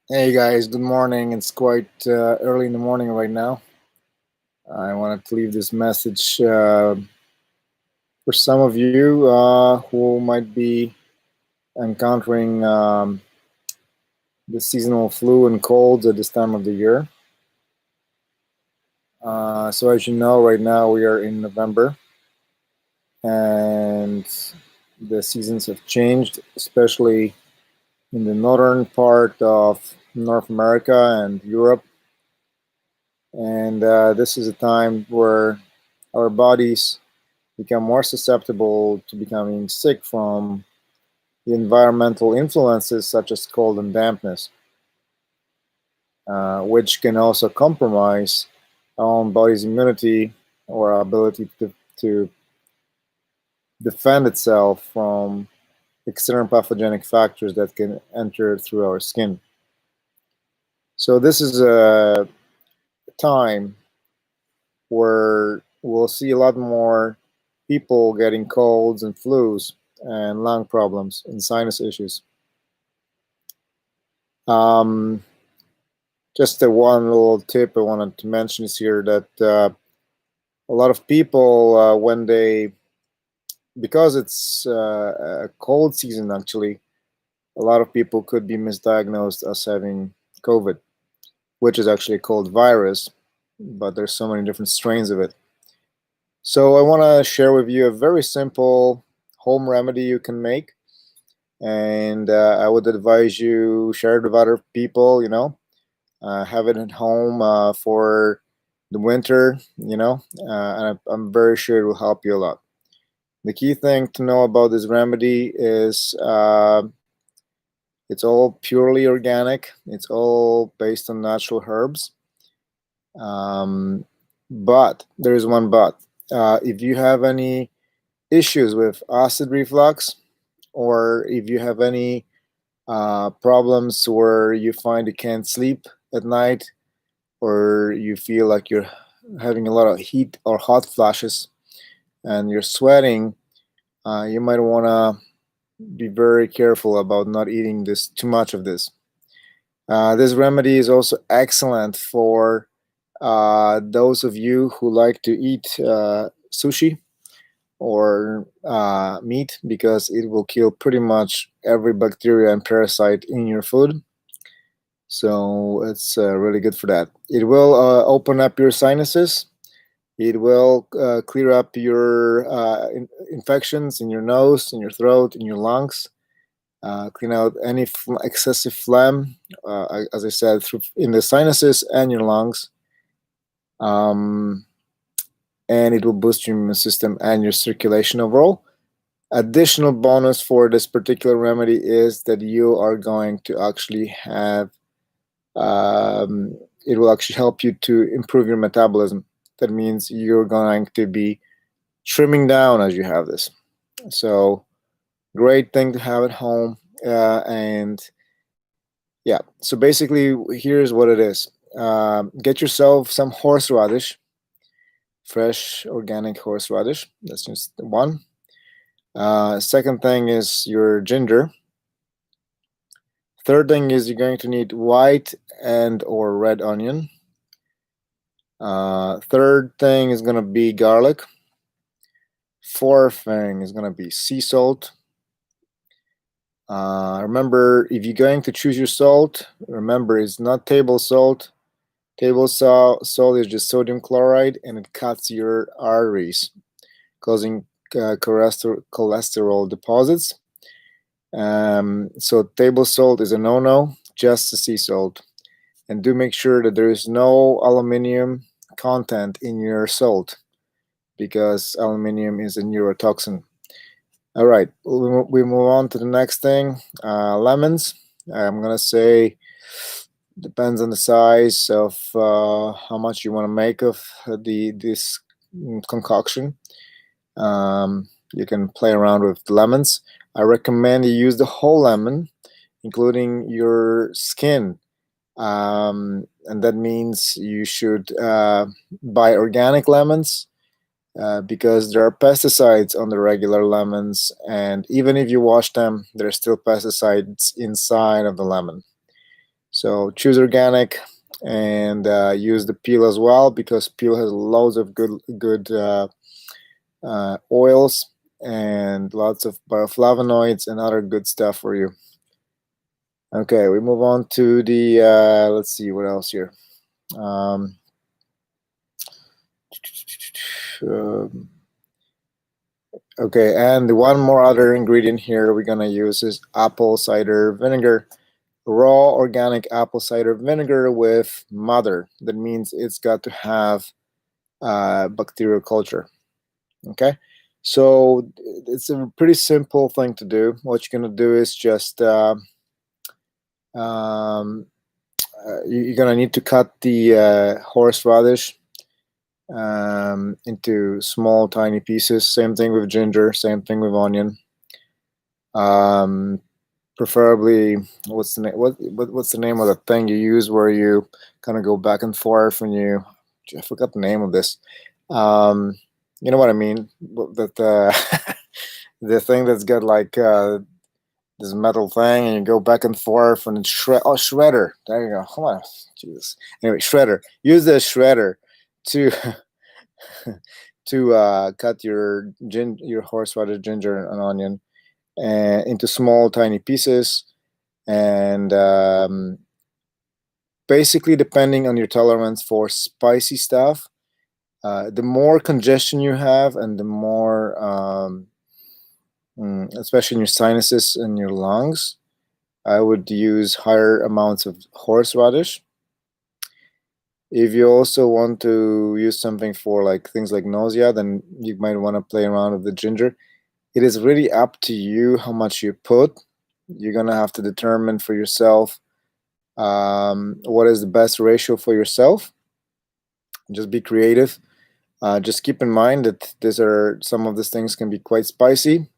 Hey guys, good morning. It's quite early in the morning right now. I wanted to leave this message for some of you who might be encountering the seasonal flu and colds at this time of the year. So, as you know, right now we are in November and the seasons have changed, especially in the northern part of North America and Europe. And this is a time where our bodies become more susceptible to becoming sick from the environmental influences such as cold and dampness, which can also compromise our own body's immunity or our ability to defend itself from external pathogenic factors that can enter through our skin. So this is a time where we'll see a lot more people getting colds and flus and lung problems and sinus issues. Um, just the one little tip I wanted to mention is here that a lot of people, when they, because it's a cold season actually, a lot of people could be misdiagnosed as having COVID, which is actually a cold virus, but there's so many different strains of it. So I want to share with you a very simple home remedy you can make, and I would advise you share it with other people. Have it at home for the winter. And I'm very sure it will help you a lot. The key thing to know about this remedy is it's all purely organic. It's all based on natural herbs. But there is one but. If you have any issues with acid reflux, or if you have any problems where you find you can't sleep at night, or you feel like you're having a lot of heat or hot flashes and you're sweating, you might want to be very careful about not eating this too much of this. This remedy is also excellent for those of you who like to eat sushi or meat, because it will kill pretty much every bacteria and parasite in your food. So it's really good for that. It will open up your sinuses. It will clear up your infections in your nose, in your throat, in your lungs. Clean out any excessive phlegm, as I said, in the sinuses and your lungs. Um, and it will boost your immune system and your circulation overall. Additional bonus for this particular remedy is that you are going to actually have it will actually help you to improve your metabolism. That means you're going to be trimming down as you have this. So great thing to have at home. And yeah, so basically here's what it is. Get yourself some horseradish, fresh organic horseradish. That's just one. Second thing is your ginger. Third thing is you're going to need white and or red onion. Third thing is going to be garlic. Fourth thing is going to be sea salt. Remember, if you're going to choose your salt, remember it's not table salt. Table salt is just sodium chloride, and it cuts your arteries, causing cholesterol deposits. So table salt is a no-no, just the sea salt. And do make sure that there is no aluminum content in your salt, because aluminum is a neurotoxin. All right, we move on to the next thing. Lemons. I'm gonna say depends on the size of how much you want to make of this concoction. You can play around with lemons. I recommend you use the whole lemon, including your skin. And that means you should buy organic lemons, because there are pesticides on the regular lemons, and even if you wash them, there are still pesticides inside of the lemon. So choose organic and use the peel as well, because peel has loads of good oils and lots of bioflavonoids and other good stuff for you. Okay, we move on to the let's see what else here. Okay, and one more other ingredient here we're gonna use is apple cider vinegar. Raw organic apple cider vinegar with mother. That means it's got to have bacterial culture. Okay, so it's a pretty simple thing to do. What you're gonna do is just you're gonna need to cut the horseradish into small, tiny pieces. Same thing with ginger. Same thing with onion. Preferably, what's the name? What's the name of the thing you use where you kind of go back and forth when you? I forgot the name of this. You know what I mean? That the thing that's got like this metal thing, and you go back and forth, and it's shredder. There you go. Come on, Jesus. Anyway, shredder. Use the shredder to to cut your horseradish, ginger, and onion into small, tiny pieces, and basically, depending on your tolerance for spicy stuff, the more congestion you have, and the more especially in your sinuses and your lungs, I would use higher amounts of horseradish. If you also want to use something for like things like nausea, then you might want to play around with the ginger. It is really up to you how much you put. You're gonna have to determine for yourself what is the best ratio for yourself. Just be creative. Just keep in mind that some of these things can be quite spicy.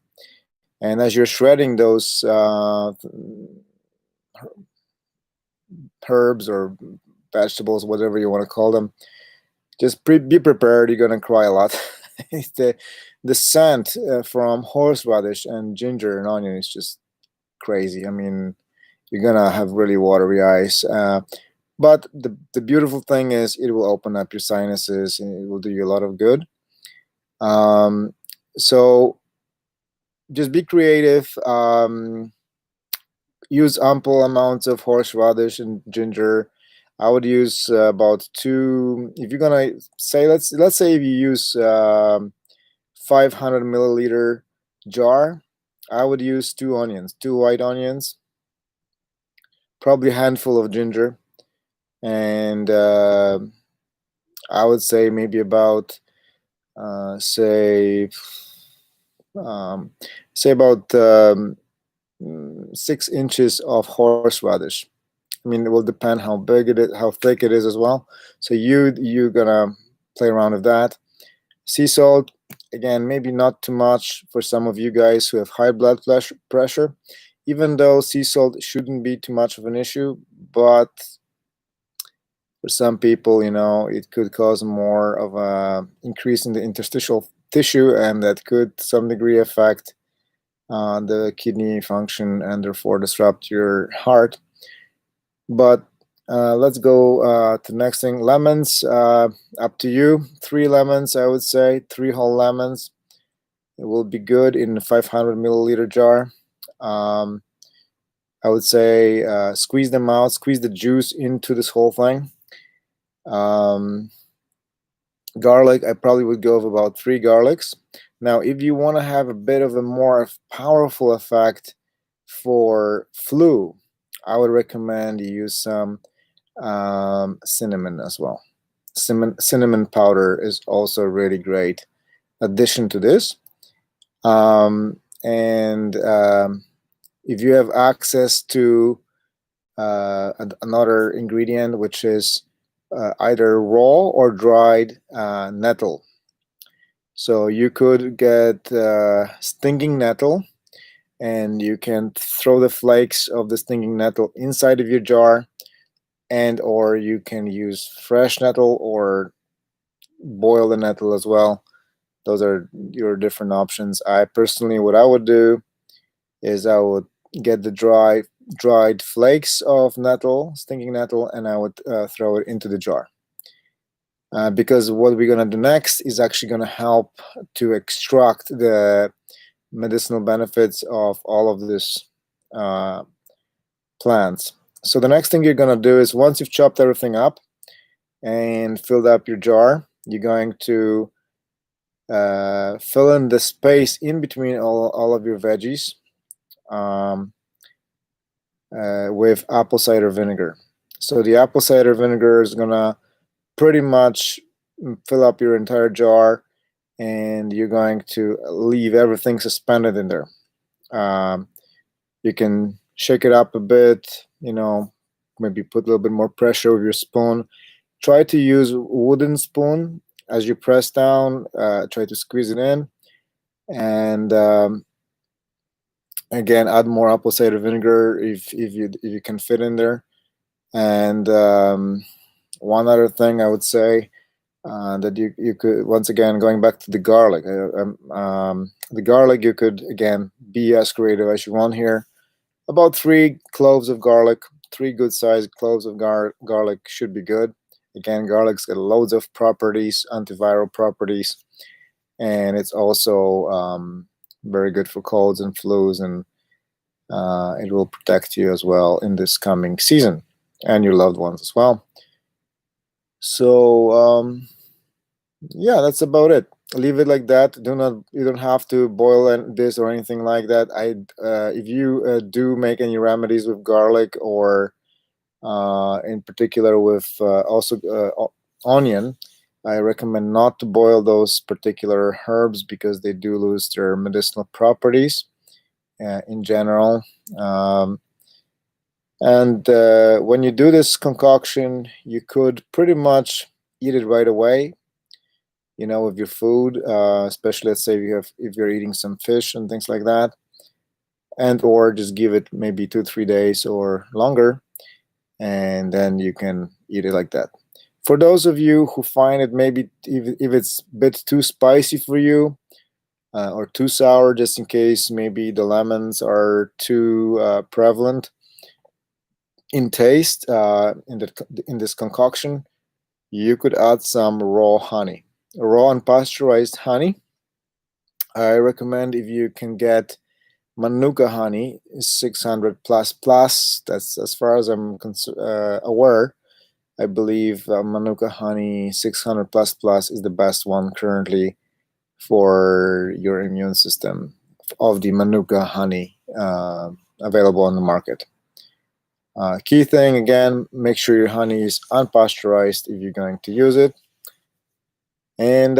And as you're shredding those herbs or vegetables, whatever you want to call them, just be prepared. You're gonna cry a lot. the scent from horseradish and ginger and onion is just crazy. I mean, you're gonna have really watery eyes. But the beautiful thing is it will open up your sinuses and it will do you a lot of good. So just be creative. Use ample amounts of horseradish and ginger. I would use about 2. If you're gonna say, let's say if you use 500 milliliter jar, I would use 2 onions, 2 white onions, probably a handful of ginger, and I would say maybe about say about 6 inches of horseradish. I mean, it will depend how big it is, how thick it is as well. So you're gonna play around with that. Sea salt, again, maybe not too much for some of you guys who have high blood pressure, even though sea salt shouldn't be too much of an issue, but for some people, it could cause more of a increase in the interstitial tissue, and that could to some degree affect the kidney function and therefore disrupt your heart. But let's go to the next thing. Lemons, up to you. 3 lemons, I would say, 3 whole lemons. It will be good in a 500 milliliter jar. I would say squeeze them out, squeeze the juice into this whole thing. Garlic, I probably would go with about 3 garlics. Now, if you want to have a bit of a more powerful effect for flu, I would recommend you use some cinnamon as well. Cinnamon powder is also a really great addition to this. If you have access to another ingredient, which is either raw or dried nettle. So you could get stinging nettle, and you can throw the flakes of the stinging nettle inside of your jar, and or you can use fresh nettle or boil the nettle as well. Those are your different options. I personally, what I would do is I would get the dry dried flakes of nettle, stinging nettle, and I would throw it into the jar. Because what we're going to do next is actually going to help to extract the medicinal benefits of all of these plants. So the next thing you're going to do is, once you've chopped everything up and filled up your jar, you're going to fill in the space in between all of your veggies with apple cider vinegar. So the apple cider vinegar is going to pretty much fill up your entire jar, and you're going to leave everything suspended in there. You can shake it up a bit, maybe put a little bit more pressure with your spoon. Try to use a wooden spoon. As you press down, try to squeeze it in, and again, add more apple cider vinegar if you can fit in there. And one other thing I would say, that you could, once again, going back to the garlic, the garlic, you could again be as creative as you want here. About 3 cloves of garlic, 3 good sized cloves of garlic should be good. Again, garlic's got loads of properties, antiviral properties, and it's also very good for colds and flus, and it will protect you as well in this coming season, and your loved ones as well. So yeah, that's about it. Leave it like that. You don't have to boil this or anything like that. If you do make any remedies with garlic, or in particular with also onion, I recommend not to boil those particular herbs, because they do lose their medicinal properties in general. And when you do this concoction, you could pretty much eat it right away, with your food, especially, let's say, if you're eating some fish and things like that, and or just give it maybe 2-3 days or longer, and then you can eat it like that. For those of you who find it, maybe if it's a bit too spicy for you, or too sour, just in case maybe the lemons are too prevalent in taste in this concoction, you could add some raw honey, raw unpasteurized honey. I recommend, if you can get Manuka honey, 600 plus. That's, as far as I'm aware, I believe Manuka honey 600 plus is the best one currently for your immune system, of the Manuka honey available on the market. Key thing, again, make sure your honey is unpasteurized if you're going to use it. And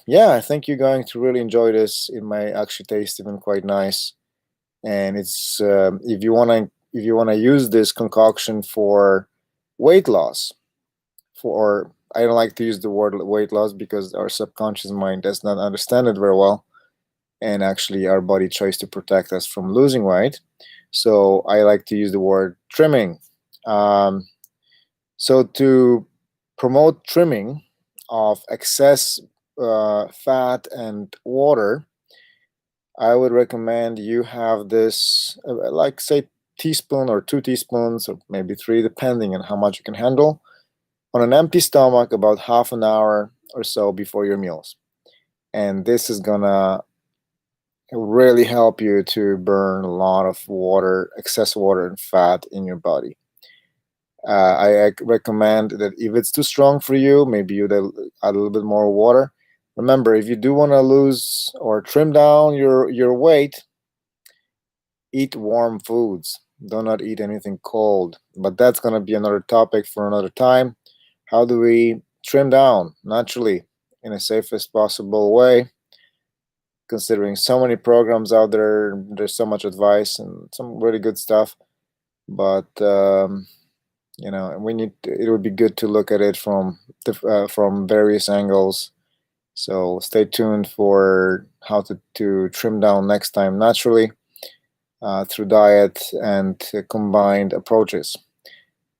yeah, I think you're going to really enjoy this. It might actually taste even quite nice. And it's if you wanna use this concoction for weight loss, I don't like to use the word weight loss, because our subconscious mind does not understand it very well, and actually our body tries to protect us from losing weight. So I like to use the word trimming. So to promote trimming of excess fat and water, I would recommend you have this, like, say, teaspoon or 2 teaspoons, or maybe 3, depending on how much you can handle, on an empty stomach, about half an hour or so before your meals. And this is gonna really help you to burn a lot of water, excess water and fat in your body. I recommend that if it's too strong for you, maybe you'd add a little bit more water. Remember, if you do want to lose or trim down your weight, eat warm foods. Do not eat anything cold. But that's going to be another topic for another time. How do we trim down naturally in a safest possible way? Considering so many programs out there, there's so much advice and some really good stuff. But it would be good to look at it from various angles. So stay tuned for how to trim down next time naturally, through diet and combined approaches.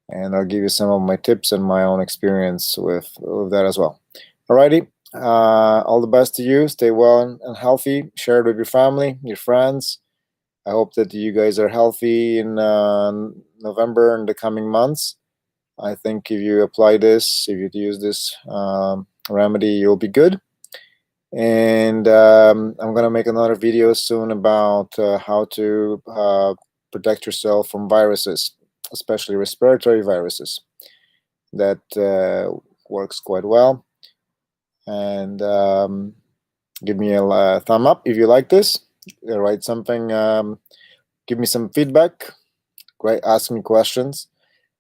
And I'll give you some of my tips and my own experience with that as well. Alrighty, all the best to you. Stay well and healthy. Share it with your family, your friends. I hope that you guys are healthy in November and the coming months. I think if you apply this, if you use this remedy, you'll be good. And I'm gonna make another video soon about how to protect yourself from viruses, especially respiratory viruses. That works quite well. And give me a thumb up if you like this. Write something. Give me some feedback. Great. Ask me questions.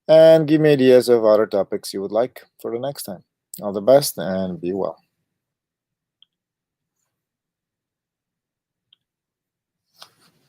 And give me ideas of other topics you would like for the next time. All the best and be well.